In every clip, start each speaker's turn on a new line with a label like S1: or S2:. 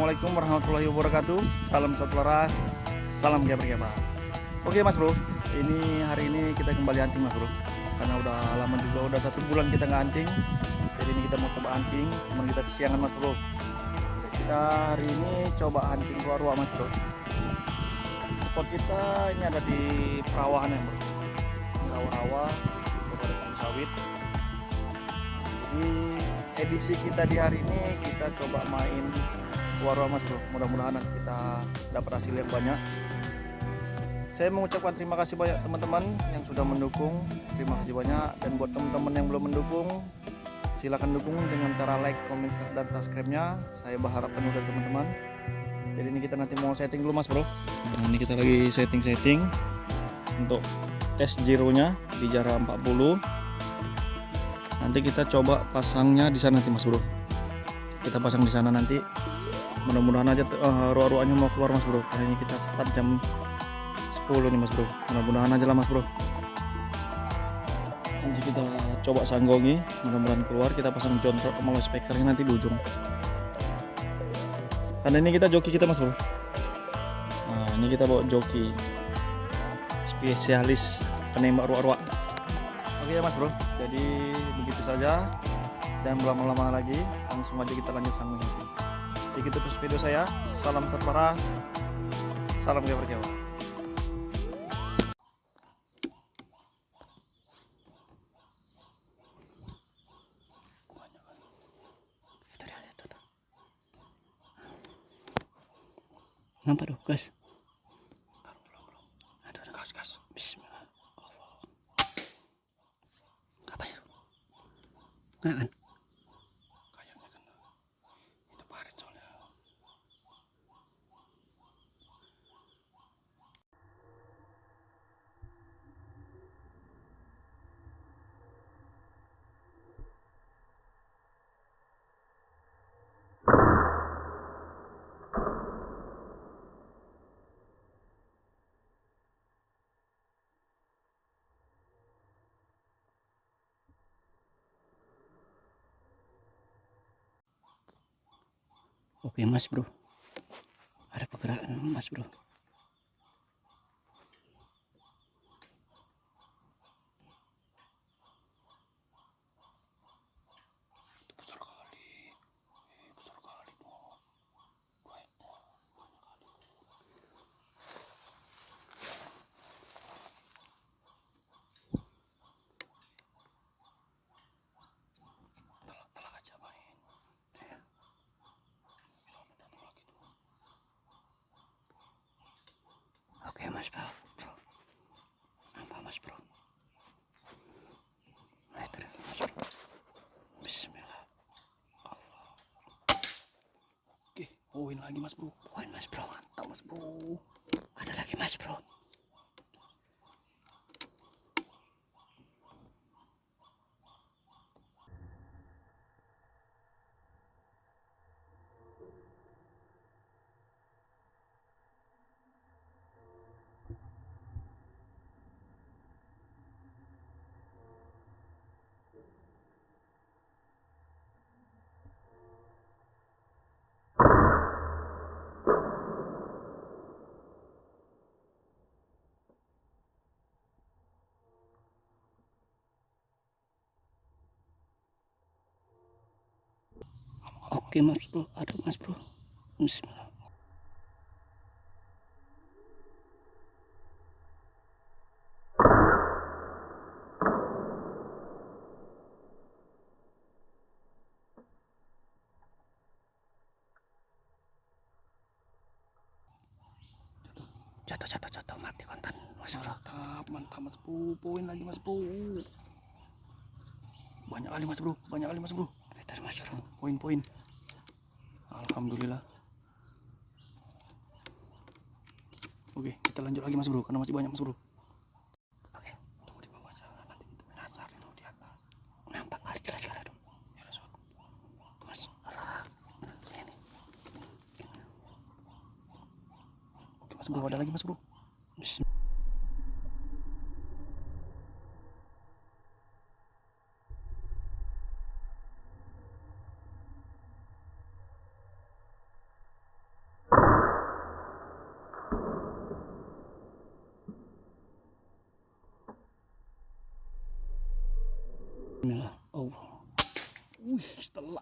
S1: Assalamualaikum warahmatullahi wabarakatuh. Salam satu laras, salam geber-geber. Oke mas bro, hari ini kita kembali hunting mas bro. Karena udah lama juga, udah 1 bulan kita nggak hunting. Jadi ini kita mau coba hunting, cuman kita kesiangan mas bro. Kita hari ini coba hunting ruah-ruah mas bro. Spot kita ini ada di perawahan ya bro. Rawa-rawa, ada sawit. Jadi edisi kita di hari ini kita coba main ruah-ruah mas bro. Mudah-mudahan nanti kita dapat hasil yang banyak. Saya mengucapkan terima kasih banyak teman-teman yang sudah mendukung. Terima kasih banyak. Dan buat teman-teman yang belum mendukung, silakan dukung dengan cara like, comment, dan subscribe-nya. Saya berharap penuh dari teman-teman. Jadi ini kita nanti mau setting dulu mas bro. Nah, ini kita lagi setting untuk tes Giro-nya di jarak 40. Nanti kita coba pasangnya di sana nanti mas bro. Kita pasang di sana nanti. Mudah-mudahan aja ruah-ruahnya mau keluar mas bro. Karena ini kita start jam 10 nih mas bro. Mudah-mudahan aja lah mas bro. Nanti kita coba sanggongi, mudah-mudahan keluar. Kita pasang jontrok sama speakernya nanti di ujung. Karena ini kita joki kita mas bro. Nah ini kita bawa joki spesialis penembak ruah-ruah. Oke ya mas bro, jadi begitu saja. Dan berlama-lama lagi, langsung aja kita lanjut sanggung nanti. Jadi gitu terus video saya. Salam separa, salam geber-geber.
S2: Nampak tuh, gas.
S1: Ada gas.
S2: Bismillah. Apa itu? Kena kan?
S1: Kayaknya kena. Itu parit soalnya.
S2: Oke mas bro, ada pergerakan mas bro.
S1: Besar kali. Besar kali tuh. Duitnya banyak kali. Telak aja main. Ya. Bisa datang lagi tuh.
S2: Oke mas bro. Nampak mas bro. Nah itu dia mas bro. Bismillah.
S1: Allah. Oke, poin lagi mas bro.
S2: Poin mas bro.
S1: Mantap mas bro.
S2: Ada lagi mas bro. Oke mas bro, ada mas bro. Bismillah. Jatuh mati kontan mas bro.
S1: Mantap mas bro. Poin lagi mas bro. Banyak kali mas bro.
S2: Betul mas bro.
S1: Poin. Alhamdulillah. Oke, kita lanjut lagi mas bro, karena masih banyak mas bro.
S2: Oke,
S1: Tunggu di bawah aja, nanti kita menyasar itu di atas.
S2: nampak nggak jelas sekali dong
S1: Ya Rasul.
S2: mas. Alah, ini.
S1: Oke mas bro, ada lagi mas bro.
S2: Bismillah.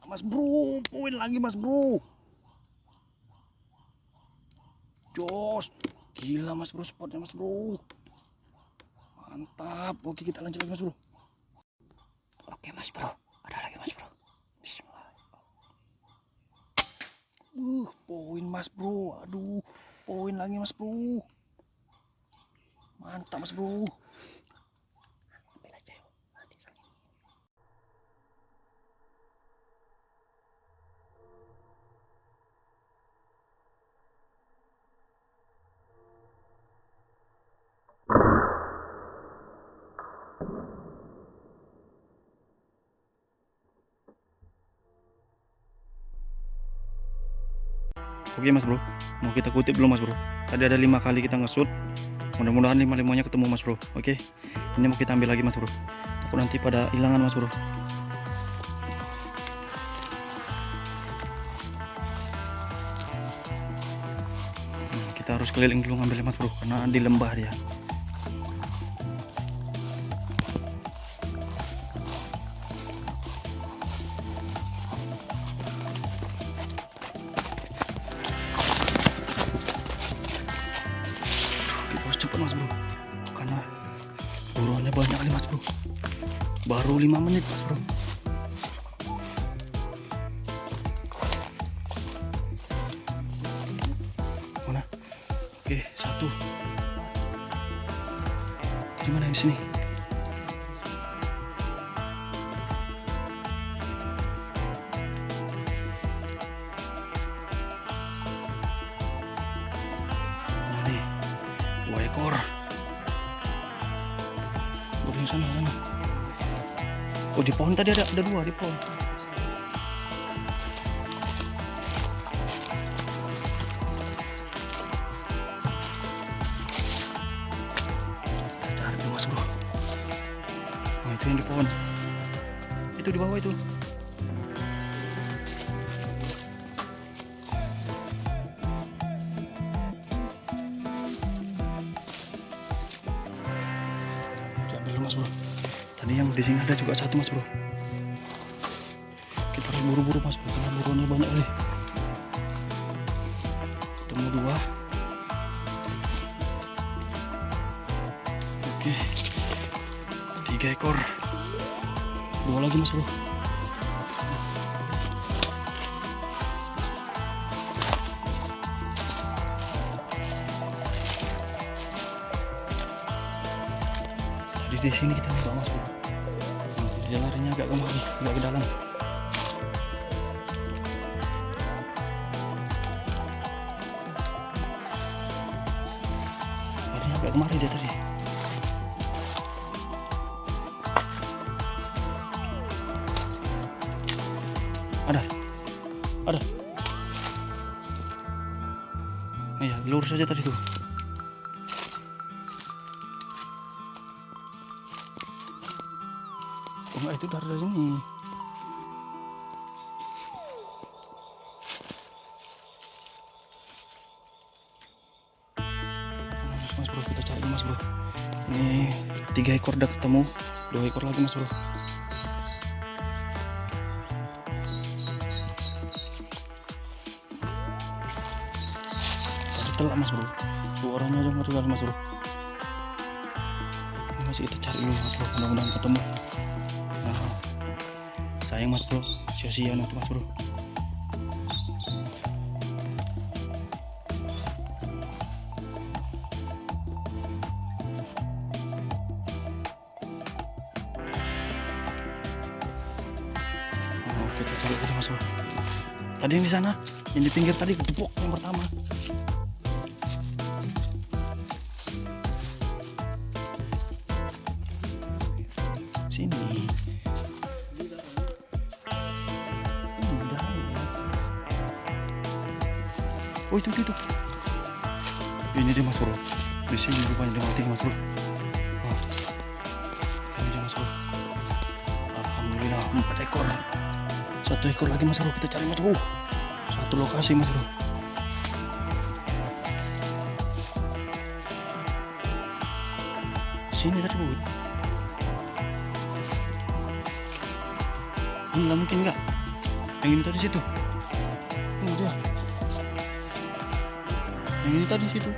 S1: Mas bro, poin lagi mas bro. Jos, gila mas bro spotnya mas bro. Mantap. Oke kita lanjut lagi mas bro.
S2: Oke mas bro, ada lagi mas bro. Bismillah.
S1: Poin mas bro. Aduh, poin lagi mas bro. Mantap mas bro.
S2: Ambil aja yuk.
S1: Oke mas bro, mau kita kutip belum mas bro? Tadi ada 5 kali kita nge-shoot. Mudah-mudahan 5-5-nya ketemu mas bro. Oke, ini mau kita ambil lagi mas bro. Takut nanti pada hilangan mas bro. Kita harus keliling dulu ngambilnya mas bro, karena di lembah dia. Kita harus cepat mas bro, karena buruannya banyak kali mas bro. Baru 5 menit mas bro. Mana? Oke, 1. Di mana yang sini? Mana nih? 2 ekor. Oh, di sana. Oh, di pohon tadi ada 2 di pohon. Cari dulu mas bro. Nah, itu yang di pohon. Itu di bawah itu. Ambil dulu mas bro. Tadi yang di sini ada juga 1 mas bro. Kita harus buru-buru mas bro, karena buruannya banyak kali. Ketemu 2. Oke, 3 ekor. 2 lagi mas bro. Tadi di sini kita nembak mas bro. Dia larinya agak kemari, agak ke dalam. Larinya agak kemari dia tadi. Ada. Iya, lurus saja tadi tuh. Oh enggak, itu dari sini. Mas bro, kita cari mas bro. Ini 3 ekor udah ketemu, 2 ekor lagi mas bro. Tadi telak mas bro, suaranya aja ngeri kali mas bro. Ini masih kita cari dulu mas bro, mudah-mudahan ketemu. Nah, sayang mas bro, sia-sia nanti mas bro. Kita cari lagi mas bro. Tadi yang di sana, yang di pinggir tadi ketepuk yang pertama. Sini. Oh itu. Ini dia mas bro. Di sini rupanya dia mati mas bro. Ini dia mas bro. Alhamdulillah 4 ekor. 1 ekor lagi mas bro, kita cari mas bro. 1 lokasi mas bro. Sini tadi bro. Enggak mungkin enggak.
S2: Yang ini tadi situ. Dia. Yang ini tadi situ.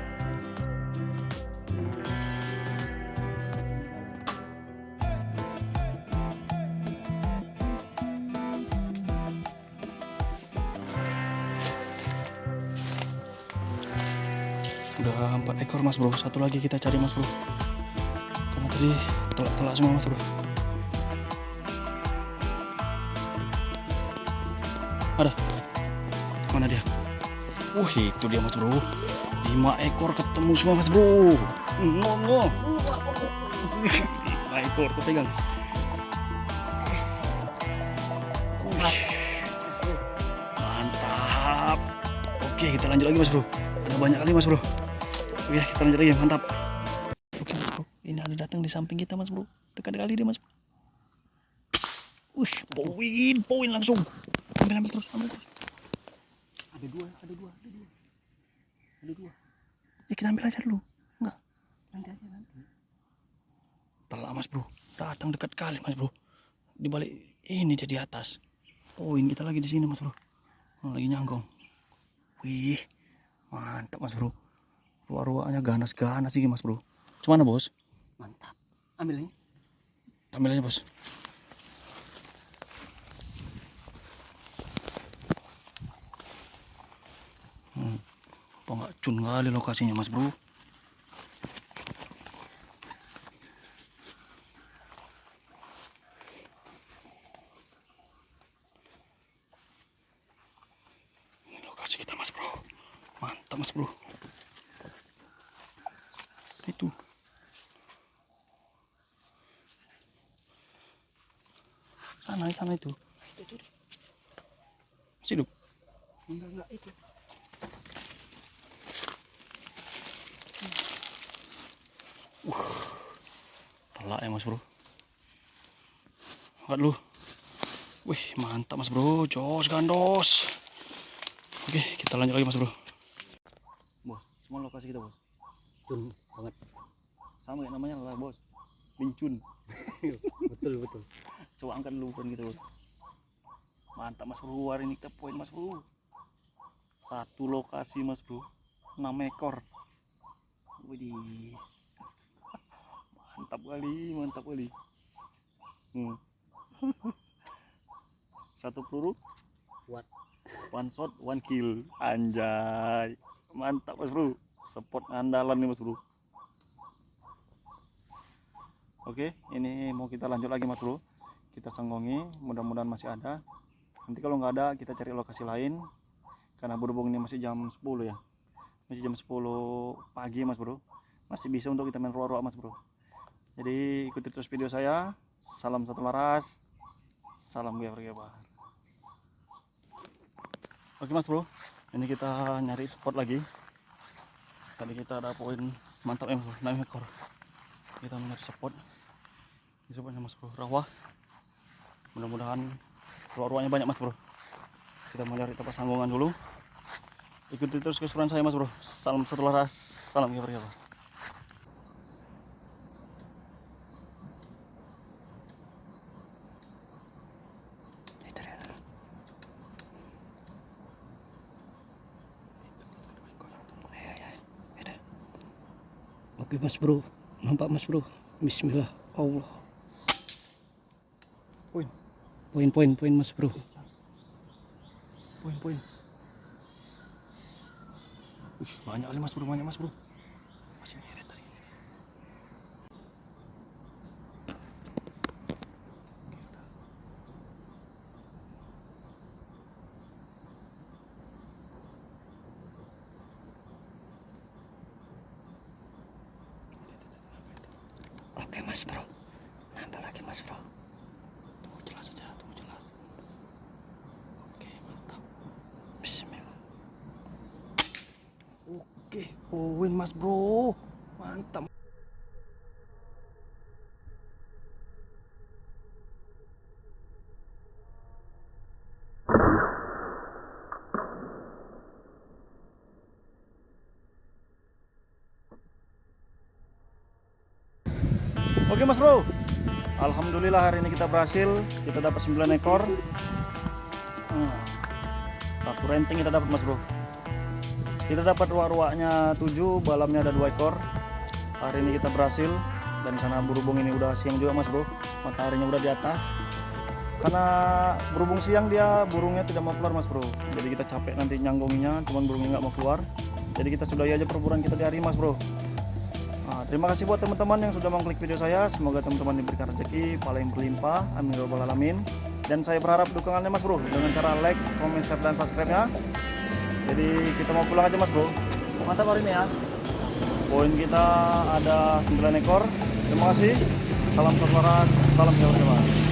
S2: Udah 4 ekor mas bro. Satu lagi kita cari mas bro. Karena tadi telak-telak semua mas bro. Ada. Mana dia? Itu dia mas bro. 5 ekor ketemu semua mas bro. Ngomong. 5 ekor kepegang. Mantap. Oke, kita lanjut lagi mas bro. Ada banyak kali mas bro. Oke, kita lanjut lagi, mantap. Oke mas bro, ini ada datang di samping kita mas bro. Dekat kali dia mas bro. Poin langsung. Ambil terus. Ada dua. Ya kita ambil aja dulu. Enggak. Nanti. Telak mas bro. Datang dekat kali mas bro. Di balik ini dia di atas. Poin kita lagi di sini mas bro. Lagi nyanggong. Wih, mantap mas bro. Ruak-ruaknya ganas sih mas bro. Cuman bos?
S3: Mantap. Ambil ini.
S2: Ambil aja bos. Pengacun kali lokasinya mas bro. Ini lokasi kita mas bro. Mantap mas bro. Itu sana itu.
S3: Itu.
S2: Masih hidup?
S3: Enggak itu.
S2: Telak ya mas bro. Lihat dulu. Wih mantap mas bro. Jos gandos. Oke kita lanjut lagi mas bro. Bos, semua lokasi kita bos.
S3: Cun banget.
S2: Sama ya namanya lah bos. Lincun.
S3: Betul.
S2: Coba angkat dulu kan gitu bos. Mantap mas bro. Hari ini kita poin mas bro. Satu lokasi mas bro. 6 ekor. Widih. Mantap kali. Satu peluru.
S3: Kuat.
S2: One shot, one kill. Anjay. Mantap mas bro. Spot andalan nih mas bro. Oke, ini mau kita lanjut lagi mas bro. Kita senggongi, mudah-mudahan masih ada. Nanti kalau nggak ada kita cari lokasi lain. Karena berhubung ini masih jam 10 ya. Masih jam 10 pagi mas bro. Masih bisa untuk kita main ruak-ruak mas bro. Jadi ikuti terus video saya. Salam satu laras. Salam geber-geber. Oke mas bro, ini kita nyari spot lagi. Tadi kita ada poin mantap ya mas bro, 6 ekor. Kita mencari spot. Ini spotnya mas bro, rawa. Mudah-mudahan ruak-ruaknya banyak mas bro. Kita mau cari tempat sanggongan dulu. Ikuti terus keseruan saya mas bro. Salam satu laras. Salam geber-geber.
S3: Oke mas bro. Nampak mas bro. Bismillah. Allah. Poin mas bro.
S2: Poin. Banyak kali mas bro, Masih nyeret tadi.
S3: Oke mas bro. Nambah lagi mas bro.
S2: Tunggu jelas aja, Oke, mantap.
S3: Bismillah.
S2: Oke, poin mas bro. Mantap. Oke mas bro, alhamdulillah hari ini kita berhasil. Kita dapat 9 ekor. Satu renting kita dapat mas bro. Kita dapat ruak-ruaknya 7, balamnya ada 2 ekor. Hari ini kita berhasil. Dan karena berhubung ini udah siang juga mas bro, mataharinya udah di atas. Karena berhubung siang dia burungnya tidak mau keluar mas bro. Jadi kita capek nanti nyanggonginya, cuman burungnya nggak mau keluar. Jadi kita sudahi aja perburuan kita di hari mas bro. Nah, terima kasih buat teman-teman yang sudah mengklik video saya. Semoga teman-teman diberikan rezeki paling berlimpah, amin ya rabbal alamin. Dan saya berharap dukungannya mas bro dengan cara like, comment, share, dan subscribe-nya. Jadi kita mau pulang aja mas bro. Mantap hari ini ya. Poin kita ada 9 ekor. Terima kasih. Salam satu waras, salam jawa.